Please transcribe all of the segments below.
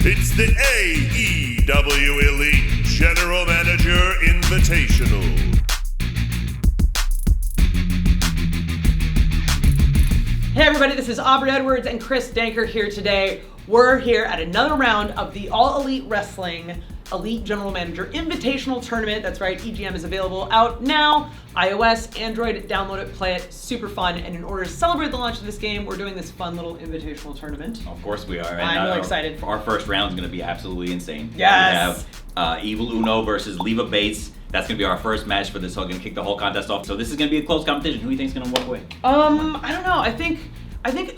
It's the AEW Elite General Manager Invitational. Hey everybody, this is Aubrey Edwards and Chris Danker here today. We're here at another round of the All Elite Wrestling Elite General Manager Invitational Tournament. That's right, EGM is available out now. iOS, Android, download it, play it, super fun. And in order to celebrate the launch of this game, we're doing this fun little invitational tournament. Of course we are. I'm really excited. Our first round is going to be absolutely insane. Yes! We have Evil Uno versus Leva Bates. That's going to be our first match for this. So we're going to kick the whole contest off. So this is going to be a close competition. Who do you think is going to walk away? I don't know. I think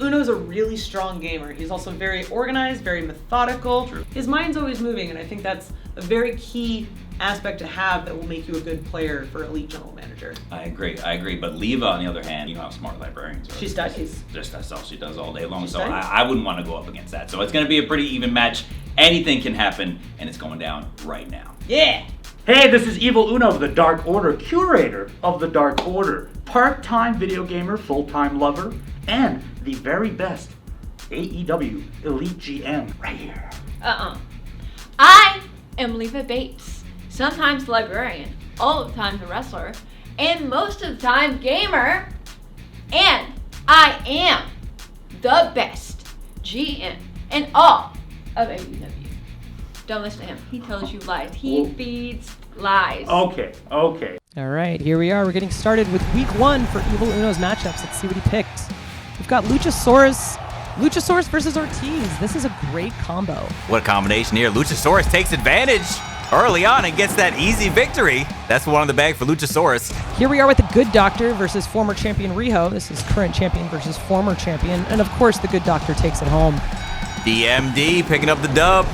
Uno's a really strong gamer. He's also very organized, very methodical. True. His mind's always moving, and I think that's a very key aspect to have that will make you a good player for Elite General Manager. I agree. But Leva, on the other hand, you know how smart librarians are. She studies. Just that's all she does all day long. She So studies. I wouldn't want to go up against that. So it's going to be a pretty even match. Anything can happen, and it's going down right now. Yeah! Hey, this is Evil Uno of the Dark Order, curator of the Dark Order, part-time video gamer, full-time lover, and the very best AEW Elite GM right here. I am Leva Bates, sometimes librarian, all the time the wrestler, and most of the time gamer, and I am the best GM in all of AEW. Don't listen to him. He tells you lies. He feeds lies. Okay. All right, here we are. We're getting started with week one for Evil Uno's matchups. Let's see what he picked. We've got Luchasaurus versus Ortiz. This is a great combo. What a combination here. Luchasaurus takes advantage early on and gets that easy victory. That's one on the bag for Luchasaurus. Here we are with the Good Doctor versus former champion Riho. This is current champion versus former champion. And of course, the Good Doctor takes it home. DMD picking up the dub.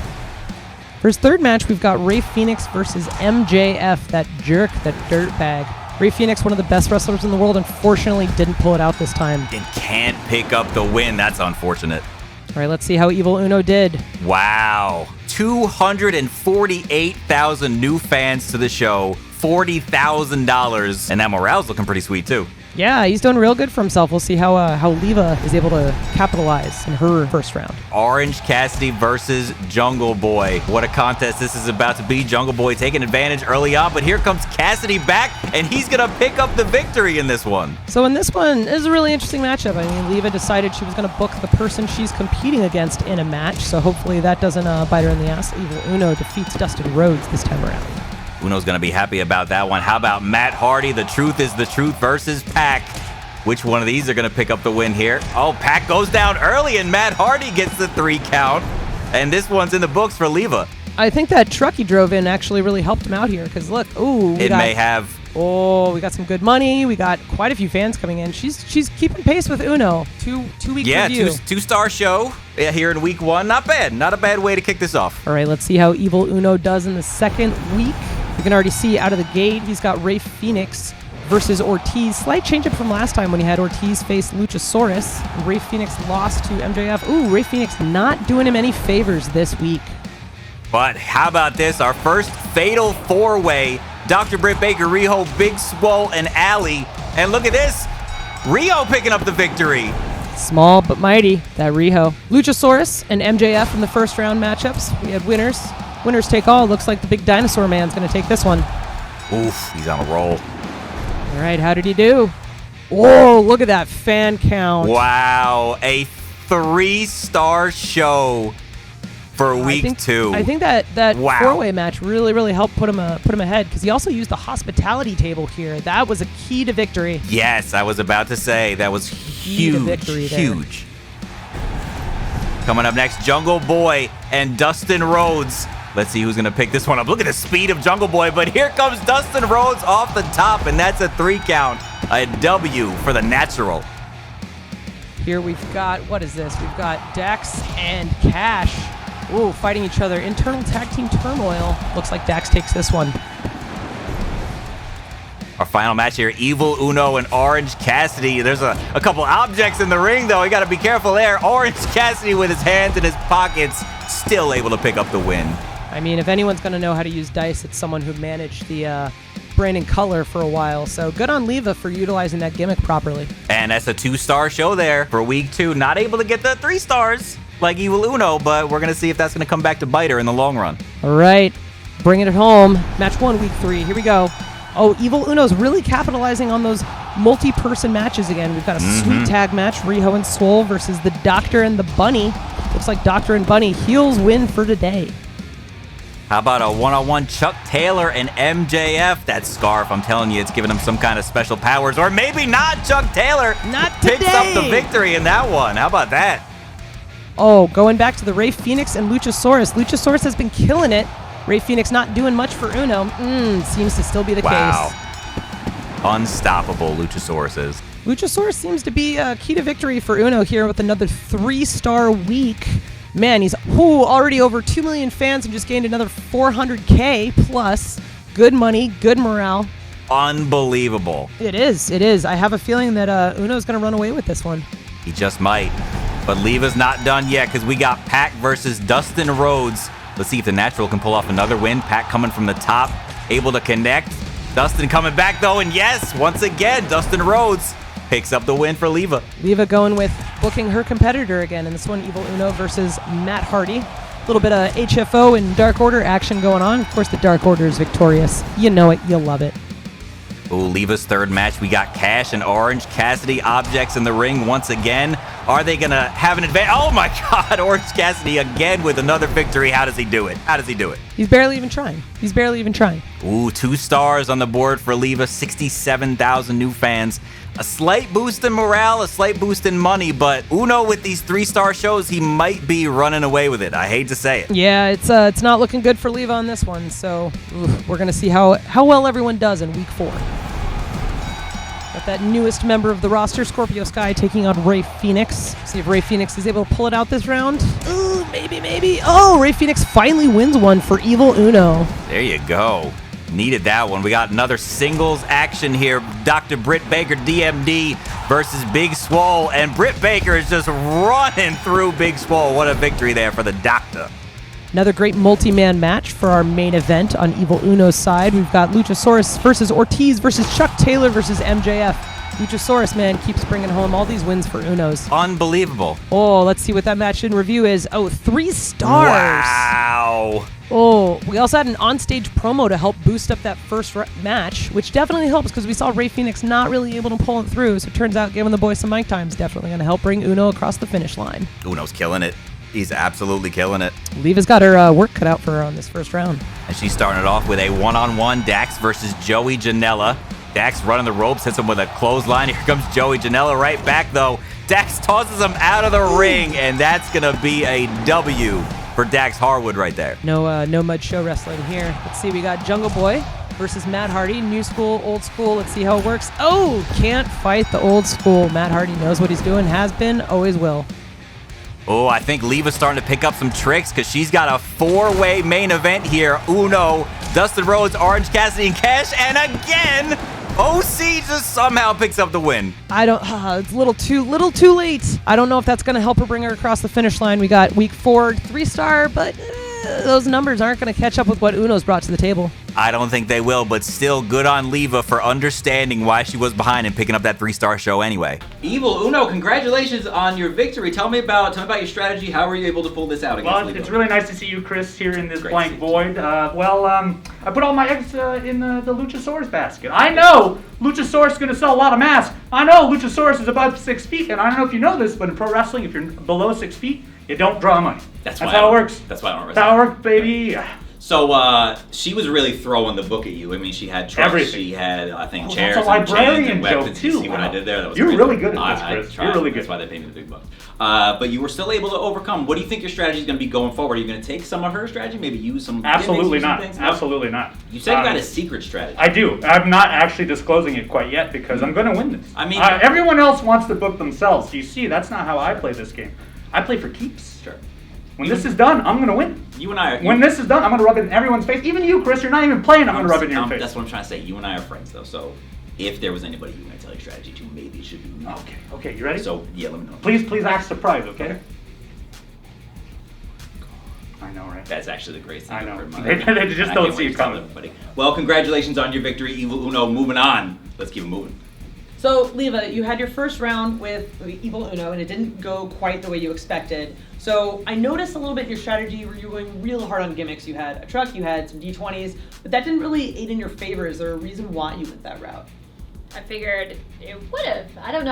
For his third match, we've got Rey Fenix versus MJF, that jerk, that dirtbag. Rey Fenix, one of the best wrestlers in the world, unfortunately didn't pull it out this time. And can't pick up the win. That's unfortunate. All right, let's see how Evil Uno did. Wow. 248,000 new fans to the show. $40,000. And that morale's looking pretty sweet, too. Yeah, he's doing real good for himself. We'll see how Leva is able to capitalize in her first round. Orange Cassidy versus Jungle Boy. What a contest this is about to be. Jungle Boy taking advantage early on, but here comes Cassidy back, and he's going to pick up the victory in this one. So in this one, this is a really interesting matchup. I mean, Leva decided she was going to book the person she's competing against in a match, so hopefully that doesn't bite her in the ass. Evil Uno defeats Dustin Rhodes this time around. Uno's going to be happy about that one. How about Matt Hardy? The Truth is the Truth versus Pac. Which one of these are going to pick up the win here? Oh, Pac goes down early, and Matt Hardy gets the 3 count. And this one's in the books for Leva. I think that truck he drove in actually really helped him out here, because look, we got some good money. We got quite a few fans coming in. She's keeping pace with Uno. Two-week review. Two-star show here in week one. Not bad. Not a bad way to kick this off. All right, let's see how Evil Uno does in the second week. You can already see out of the gate, he's got Rey Fenix versus Ortiz. Slight change-up from last time when he had Ortiz face Luchasaurus. Rey Fenix lost to MJF. Ooh, Rey Fenix not doing him any favors this week. But how about this? Our first fatal 4-way. Dr. Britt Baker, Riho, Big Swole, and Allie. And look at this. Riho picking up the victory. Small but mighty, that Riho. Luchasaurus and MJF in the first round matchups. We had winners. Winners take all. Looks like the big dinosaur man's going to take this one. Oof, he's on a roll. All right, how did he do? Whoa, look at that fan count. Wow, a 3-star show for week 2. I think that Wow. 4-way match really helped put him ahead, because he also used the hospitality table here. That was a key to victory. Yes, I was about to say that was huge. Victory there. Huge. Coming up next, Jungle Boy and Dustin Rhodes. Let's see who's going to pick this one up. Look at the speed of Jungle Boy, but here comes Dustin Rhodes off the top, and that's a 3 count. A W for the natural. Here we've got, what is this? We've got Dax and Cash. Ooh, fighting each other. Internal tag team turmoil. Looks like Dax takes this one. Our final match here, Evil Uno and Orange Cassidy. There's a couple objects in the ring, though. You got to be careful there. Orange Cassidy with his hands in his pockets, still able to pick up the win. I mean, if anyone's going to know how to use dice, it's someone who managed the brand and color for a while. So good on Leva for utilizing that gimmick properly. And that's a 2-star show there for week 2. Not able to get the 3 stars like Evil Uno, but we're going to see if that's going to come back to bite her in the long run. All right, bringing it home. Match 1, week 3. Here we go. Oh, Evil Uno's really capitalizing on those multi-person matches again. We've got a sweet tag match, Riho and Swole versus the Doctor and the Bunny. Looks like Doctor and Bunny heels win for today. How about a one-on-one Chuck Taylor and MJF? That scarf, I'm telling you, it's giving him some kind of special powers. Or maybe not. Chuck Taylor picks up the victory in that one. How about that? Oh, going back to the Rey Fenix and Luchasaurus. Luchasaurus has been killing it. Rey Fenix not doing much for Uno. Seems to still be the case. Unstoppable, Luchasaurus is. Luchasaurus seems to be key to victory for Uno here with another 3-star week. Man, he's already over 2 million fans and just gained another 400K plus. Good money, good morale. Unbelievable. It is. I have a feeling that Uno's going to run away with this one. He just might. But Leva's not done yet because we got Pac versus Dustin Rhodes. Let's see if the Natural can pull off another win. Pac coming from the top, able to connect. Dustin coming back though, and yes, once again, Dustin Rhodes picks up the win for Leva. Leva going with booking her competitor again in this one, Evil Uno versus Matt Hardy. A little bit of HFO and Dark Order action going on. Of course, the Dark Order is victorious. You know it, you'll love it. Ooh, Leva's third match. We got Cash and Orange Cassidy objects in the ring once again. Are they going to have an advantage? Oh my God, Orange Cassidy again with another victory. How does he do it? He's barely even trying. Ooh, 2 stars on the board for Leva, 67,000 new fans. A slight boost in morale, a slight boost in money, but Uno with these 3-star shows, he might be running away with it. I hate to say it. Yeah, it's not looking good for Leva on this one, so we're going to see how well everyone does in week 4. Got that newest member of the roster, Scorpio Sky, taking on Rey Fenix. See if Rey Fenix is able to pull it out this round. Ooh, maybe. Oh, Rey Fenix finally wins one for Evil Uno. There you go. Needed that one. We got another singles action here. Dr. Britt Baker, DMD, versus Big Swole. And Britt Baker is just running through Big Swole. What a victory there for the Doctor. Another great multi-man match for our main event on Evil Uno's side. We've got Luchasaurus versus Ortiz versus Chuck Taylor versus MJF. Luchasaurus, man, keeps bringing home all these wins for Uno's. Unbelievable. Oh, let's see what that match in review is. Oh, 3 stars. Wow. Oh, we also had an onstage promo to help boost up that first match, which definitely helps because we saw Rey Fenix not really able to pull it through. So it turns out giving the boys some mic time is definitely going to help bring Uno across the finish line. Uno's killing it. He's absolutely killing it. Leva's got her work cut out for her on this first round. And she's starting it off with a one-on-one Dax versus Joey Janela. Dax running the ropes, hits him with a clothesline. Here comes Joey Janela right back, though. Dax tosses him out of the ring, and that's going to be a W for Dax Harwood right there. No mud show wrestling here. Let's see, we got Jungle Boy versus Matt Hardy. New school, old school. Let's see how it works. Oh, can't fight the old school. Matt Hardy knows what he's doing, has been, always will. Oh, I think Leva's starting to pick up some tricks because she's got a 4-way main event here. Uno, Dustin Rhodes, Orange Cassidy, and Cash. And again, OC just somehow picks up the win. It's a little too late. I don't know if that's going to help her bring her across the finish line. We got week 4, 3-star, but those numbers aren't going to catch up with what Uno's brought to the table. I don't think they will, but still good on Leva for understanding why she was behind and picking up that 3-star show anyway. Evil Uno, congratulations on your victory. Tell me about your strategy. How were you able to pull this out against Leva? It's really nice to see you, Chris, here in this blank void. I put all my eggs in the Luchasaurus basket. I know Luchasaurus is going to sell a lot of masks. I know Luchasaurus is above 6 feet, and I don't know if you know this, but in pro wrestling, if you're below 6 feet, you don't draw money. That's how it works. That's why I don't wrestle. That's how it works, baby. So she was really throwing the book at you. I mean, she had trucks, everything. She had, I think, chairs that's a and chains and librarian weapons. joke, You see too. what I did there? That was You're crazy. really good at this, Chris. tried. You're really good. That's why they paid me the big bucks. But you were still able to overcome. What do you think your strategy is going to be going forward? Are you going to take some of her strategy, maybe use some Absolutely gimmicks, not. Things? Absolutely not. You said you got a secret strategy. I do. I'm not actually disclosing it quite yet because I'm going to win this. I mean, everyone else wants to book themselves. You see, that's not how I play this game. I play for keeps. Sure. When this is done, I'm going to win. You and I are... When this is done, I'm going to rub it in everyone's face. Even you, Chris, you're not even playing, I'm going to rub it in your face. That's what I'm trying to say. You and I are friends, though. So if there was anybody you were going to tell your strategy to, maybe it should be me. Okay, you ready? So, yeah, let me know. Please act surprised, okay? I know, right? That's actually the greatest thing I know. I've heard. They just don't see it coming. Well, congratulations on your victory, Evil Uno. Moving on. Let's keep it moving. So, Leva, you had your first round with Evil Uno, and it didn't go quite the way you expected. So, I noticed a little bit in your strategy where you were going real hard on gimmicks. You had a truck, you had some D20s, but that didn't really aid in your favor. Is there a reason why you went that route? I figured it would have. I don't know.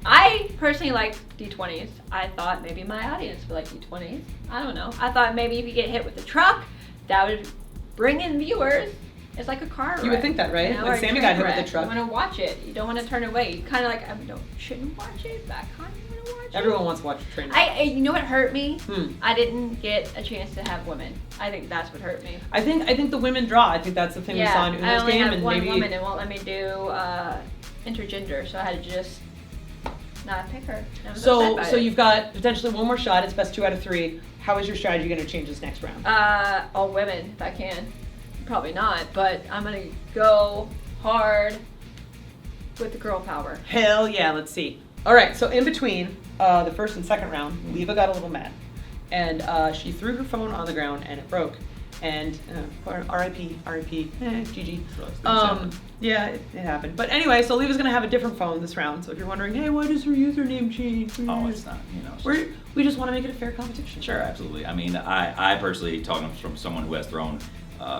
I personally like D20s. I thought maybe my audience would like D20s. I don't know. I thought maybe if you get hit with a truck, that would bring in viewers. It's like a car wreck. You would think that, right? You know, When Sammy got hit with a truck. You want to watch it. You don't want to turn away. You kind of like, shouldn't watch it, but I kind of want to watch it. Everyone wants to watch a train. You know what hurt me? I didn't get a chance to have women. I think that's what hurt me. I think the women draw. I think that's the thing we saw in I Uno's only game. have And one maybe woman. It won't let me do intergender, so I had to just not pick her. I was upset by So it. you've got potentially one more shot. It's best 2 out of 3. How is your strategy going to change this next round? All women, if I can. Probably not, but I'm gonna go hard with the girl power. Hell yeah, let's see. All right, so in between the first and second round, Leva got a little mad. And she threw her phone on the ground and it broke. And RIP, GG. Yeah, it happened. But anyway, so Leva's going to have a different phone this round. So if you're wondering, hey, why does her username change? Oh, it's not, We just want to make it a fair competition. Sure, absolutely. I mean, I personally, talking from someone who has thrown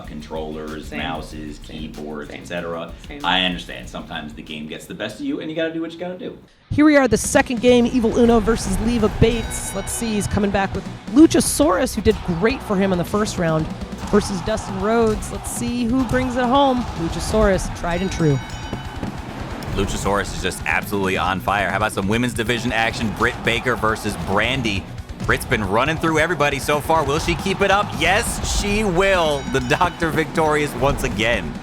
controllers, mouses, keyboards, etc. I understand sometimes the game gets the best of you and you got to do what you got to do. Here we are, the second game, Evil Uno versus Leva Bates. Let's see, he's coming back with Luchasaurus, who did great for him in the first round, versus Dustin Rhodes. Let's see who brings it home. Luchasaurus, tried and true. Luchasaurus is just absolutely on fire. How about some women's division action? Britt Baker versus Brandy. Britt's been running through everybody so far. Will she keep it up? Yes, she will. The Doctor victorious once again.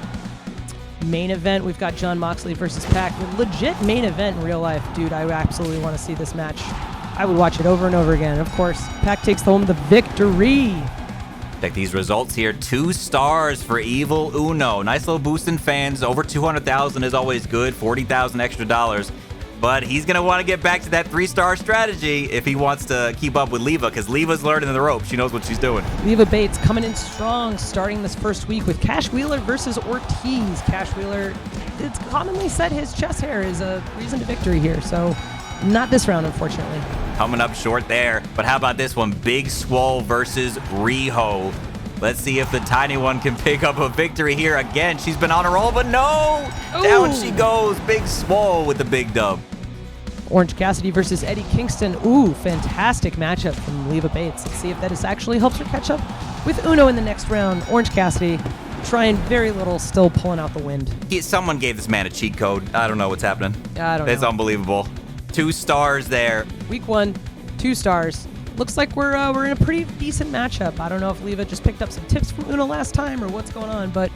Main event, we've got Jon Moxley versus Pac. Legit main event in real life. Dude, I absolutely want to see this match. I would watch it over and over again. Of course, Pac takes home the victory. Check these results here. 2 stars for Evil Uno. Nice little boost in fans. Over 200,000 is always good. 40,000 extra dollars. But he's going to want to get back to that 3-star strategy if he wants to keep up with Leva, because Leva's learning the ropes. She knows what she's doing. Leva Bates coming in strong, starting this first week with Cash Wheeler versus Ortiz. Cash Wheeler, it's commonly said his chest hair is a reason to victory here, so not this round, unfortunately. Coming up short there. But how about this one? Big Swole versus Riho. Let's see if the tiny one can pick up a victory here again. She's been on a roll, but no! Ooh. Down she goes. Big Swole with the big dub. Orange Cassidy versus Eddie Kingston. Ooh, fantastic matchup from Leva Bates. Let's see if that actually helps her catch up with Uno in the next round. Orange Cassidy trying very little, still pulling out the wind. Someone gave this man a cheat code. I don't know what's happening. I don't know. It's unbelievable. 2 stars there. Week 1, 2 stars. Looks like we're in a pretty decent matchup. I don't know if Leva just picked up some tips from Uno last time or what's going on, but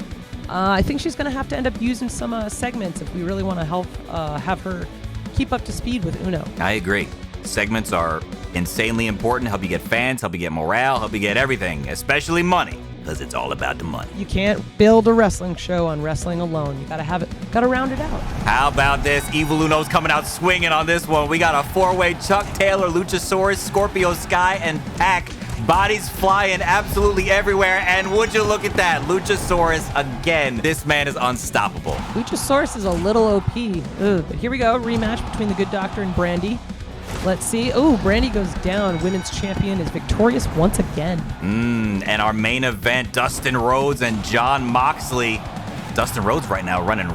I think she's going to have to end up using some segments if we really want to help have her keep up to speed with Uno. I agree. Segments are insanely important. Help you get fans, help you get morale, help you get everything, especially money, because it's all about the money. You can't build a wrestling show on wrestling alone. You gotta round it out. How about this? Evil Uno's coming out swinging on this one. We got a 4-way Chuck Taylor, Luchasaurus, Scorpio Sky, and Pac. Bodies flying absolutely everywhere, and would you look at that? Luchasaurus again. This man is unstoppable. Luchasaurus is a little OP. Ugh, but here we go, rematch between the Good Doctor and Brandy. Let's see. Oh, Brandy goes down. Women's champion is victorious once again. And our main event, Dustin Rhodes and Jon Moxley. Dustin Rhodes right now running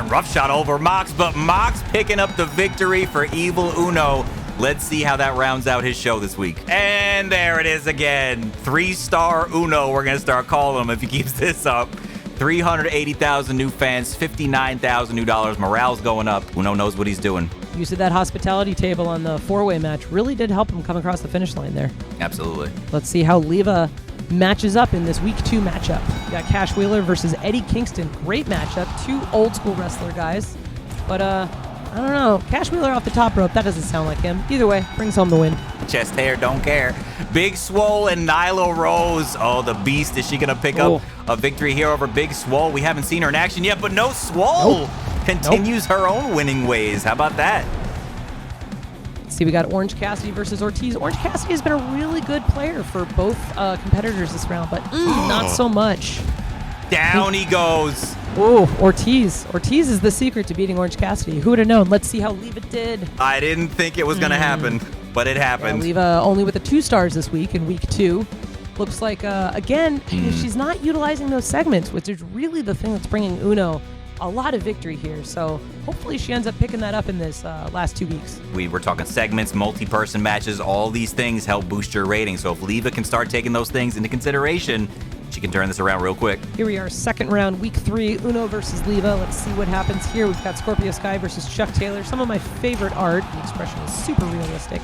roughshod over Mox, but Mox picking up the victory for Evil Uno. Let's see how that rounds out his show this week. And there it is again. 3-star Uno, we're going to start calling him if he keeps this up. 380,000 new fans, 59,000 new dollars. Morale's going up. Uno knows what he's doing. Use of that hospitality table on the 4-way match really did help him come across the finish line there. Absolutely. Let's see how Leva matches up in this week 2 matchup. We got Cash Wheeler versus Eddie Kingston. Great matchup. 2 old school wrestler guys. But I don't know. Cash Wheeler off the top rope. That doesn't sound like him. Either way, brings home the win. Chest hair, don't care. Big Swole and Nyla Rose. Oh, the beast. Is she going to pick up a victory here over Big Swole? We haven't seen her in action yet, but no, Swole continues her own winning ways. How about that? Let's see, we got Orange Cassidy versus Ortiz. Orange Cassidy has been a really good player for both competitors this round, but not so much. Down he goes. Oh, Ortiz. Ortiz is the secret to beating Orange Cassidy. Who would have known? Let's see how Leva did. I didn't think it was going to happen, but it happened. Yeah, Leva only with the 2 stars this week in week 2. Looks like, again, she's not utilizing those segments, which is really the thing that's bringing Uno a lot of victory here. So hopefully she ends up picking that up in this last 2 weeks. We were talking segments, multi-person matches, all these things help boost your rating. So if Leva can start taking those things into consideration, she can turn this around real quick. Here we are, second round, week 3, Uno versus Leva. Let's see what happens here. We've got Scorpio Sky versus Chuck Taylor. Some of my favorite art. The expression is super realistic.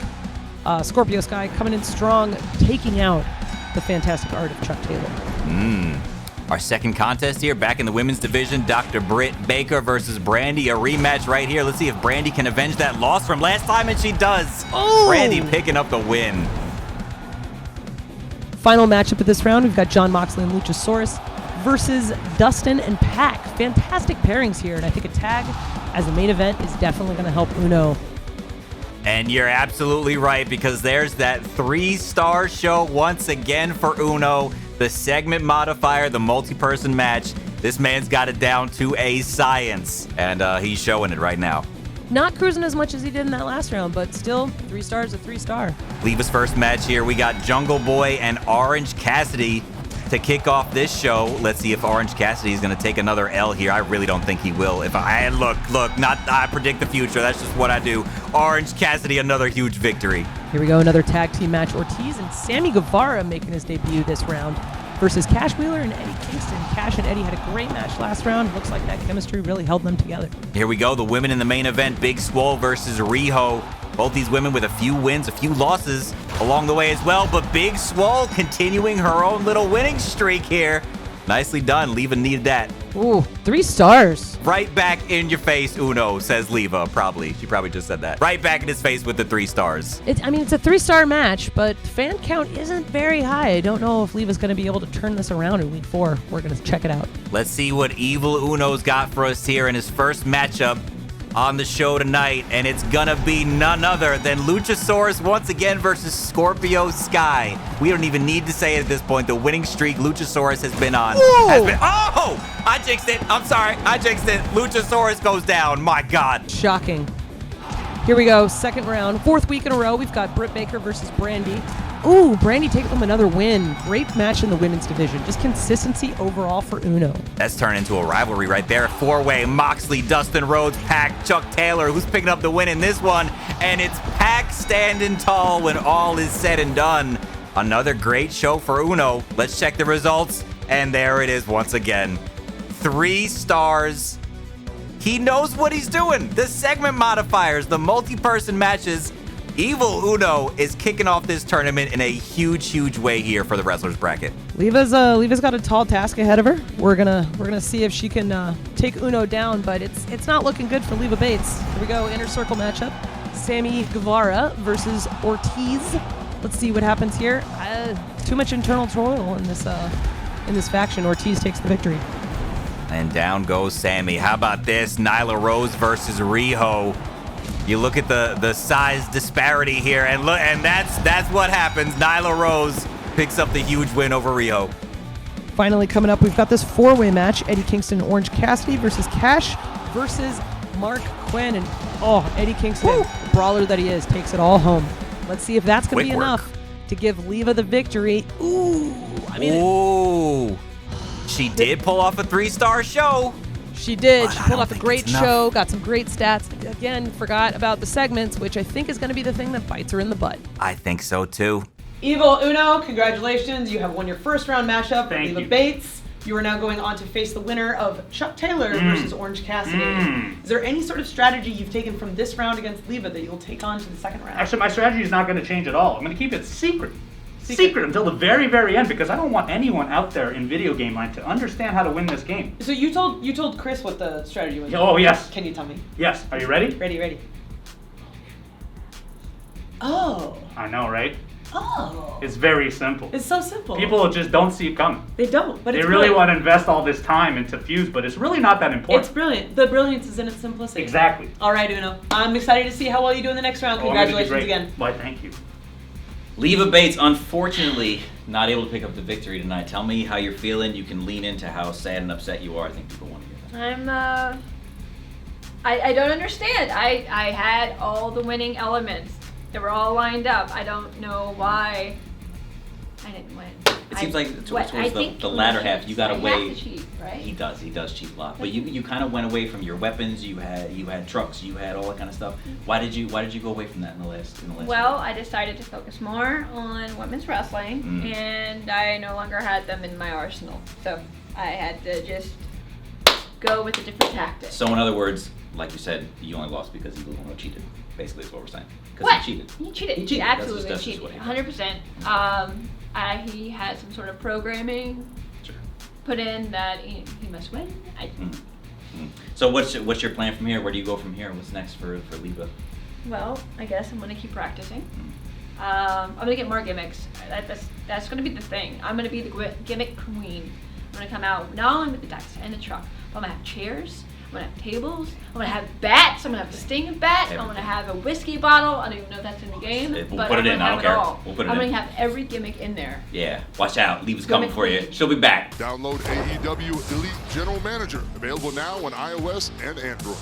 Scorpio Sky coming in strong, taking out the fantastic art of Chuck Taylor. Our second contest here, back in the women's division, Dr. Britt Baker versus Brandy. A rematch right here. Let's see if Brandy can avenge that loss from last time, and she does. Oh! Brandy picking up the win. Final matchup of this round, we've got John Moxley and Luchasaurus versus Dustin and Pac. Fantastic pairings here, and I think a tag as the main event is definitely going to help Uno. And you're absolutely right, because there's that 3-star show once again for Uno. The segment modifier, the multi-person match. This man's got it down to a science, and he's showing it right now. Not cruising as much as he did in that last round, but still 3 stars, a 3-star. Leva's first match here. We got Jungle Boy and Orange Cassidy to kick off this show. Let's see if Orange Cassidy is going to take another L here. I really don't think he will. If I I predict the future. That's just what I do. Orange Cassidy, another huge victory. Here we go, another tag team match. Ortiz and Sammy Guevara making his debut this round versus Cash Wheeler and Eddie Kingston. Cash and Eddie had a great match last round. Looks like that chemistry really held them together. Here we go, the women in the main event, Big Swole versus Riho. Both these women with a few wins, a few losses along the way as well, but Big Swole continuing her own little winning streak here. Nicely done. Leva needed that. Ooh, 3 stars. Right back in your face, Uno, says Leva, probably. She probably just said that. Right back in his face with the 3 stars. It's a 3-star match, but fan count isn't very high. I don't know if Leva's going to be able to turn this around in week 4. We're going to check it out. Let's see what Evil Uno's got for us here in his first matchup on the show tonight, and it's gonna be none other than Luchasaurus once again versus Scorpio Sky. We don't even need to say it at this point. The winning streak Luchasaurus has been on. Oh! I jinxed it. I'm sorry. I jinxed it. Luchasaurus goes down. My God. Shocking. Here we go, second round. 4th week in a row, we've got Britt Baker versus Brandy. Ooh, Brandy taking home another win. Great match in the women's division. Just consistency overall for Uno. That's turned into a rivalry right there. 4-way Moxley, Dustin Rhodes, Pac, Chuck Taylor. Who's picking up the win in this one? And it's Pac standing tall when all is said and done. Another great show for Uno. Let's check the results. And there it is once again. 3 stars. He knows what he's doing. The segment modifiers, the multi-person matches. Evil Uno is kicking off this tournament in a huge, huge way here for the wrestlers bracket. Leva's got a tall task ahead of her. We're gonna see if she can take Uno down, but it's not looking good for Leva Bates. Here we go, inner circle matchup. Sammy Guevara versus Ortiz. Let's see what happens here. Too much internal turmoil in this faction. Ortiz takes the victory. And down goes Sammy. How about this? Nyla Rose versus Riho. You look at the size disparity here, and that's what happens. Nyla Rose picks up the huge win over Riho. Finally coming up, we've got this 4-way match. Eddie Kingston and Orange Cassidy versus Cash versus Mark Quinn. And Eddie Kingston, the brawler that he is, takes it all home. Let's see if that's going to be enough to give Leva the victory. Ooh. She did pull off a 3-star show. She did. She pulled off a great show, got some great stats. Again, forgot about the segments, which I think is going to be the thing that bites her in the butt. I think so, too. Evil Uno, congratulations. You have won your first round matchup with Leva you. Bates. You are now going on to face the winner of Chuck Taylor versus Orange Cassidy. Is there any sort of strategy you've taken from this round against Leva that you'll take on to the second round? Actually, my strategy is not going to change at all. I'm going to keep it secret until the very, very end, because I don't want anyone out there in video game land to understand how to win this game. So you told Chris what the strategy was. Oh, yes. Can you tell me? Yes. Are you ready? Ready. Oh. I know, right? Oh. It's very simple. It's so simple. People just don't see it coming. They don't, but they it's really brilliant. want to invest all this time into Fuse, but it's really not that important. It's brilliant. The brilliance is in its simplicity. Exactly. All right, Uno. I'm excited to see how well you do in the next round. Congratulations again. Why, thank you. Leva Bates, unfortunately, not able to pick up the victory tonight. Tell me how you're feeling. You can lean into how sad and upset you are. I think people want to hear that. I don't understand. I had all the winning elements. They were all lined up. I don't know why I didn't win. It seems like towards the latter half, you got away. Cheat, right? He does cheat a lot. But you kind of went away from your weapons. You had trucks. You had all that kind of stuff. Why did you go away from that in the last? Well, I decided to focus more on women's wrestling, and I no longer had them in my arsenal. So I had to just go with a different tactic. So in other words, like you said, you only lost because he was the one who cheated. Basically, is what we're saying. What? He cheated. He cheated. He cheated. He absolutely That's cheated. what he did. 100%. He had some sort of programming Sure. put in that he must win. So what's your plan from here? Where do you go from here? What's next for Leva? Well, I guess I'm gonna keep practicing. I'm gonna get more gimmicks. That's gonna be the thing. I'm gonna be the gimmick queen. I'm gonna come out not only with the dice and the truck, but I'm gonna have chairs. I'm gonna have tables. I'm gonna have bats. I'm gonna have a sting bat. I'm gonna have a whiskey bottle. I don't even know if that's in the game. We'll put it in. I don't care. We'll put it in. I'm gonna have every gimmick in there. Yeah. Watch out. Leva's coming for you. She'll be back. Download AEW Elite General Manager, available now on iOS and Android.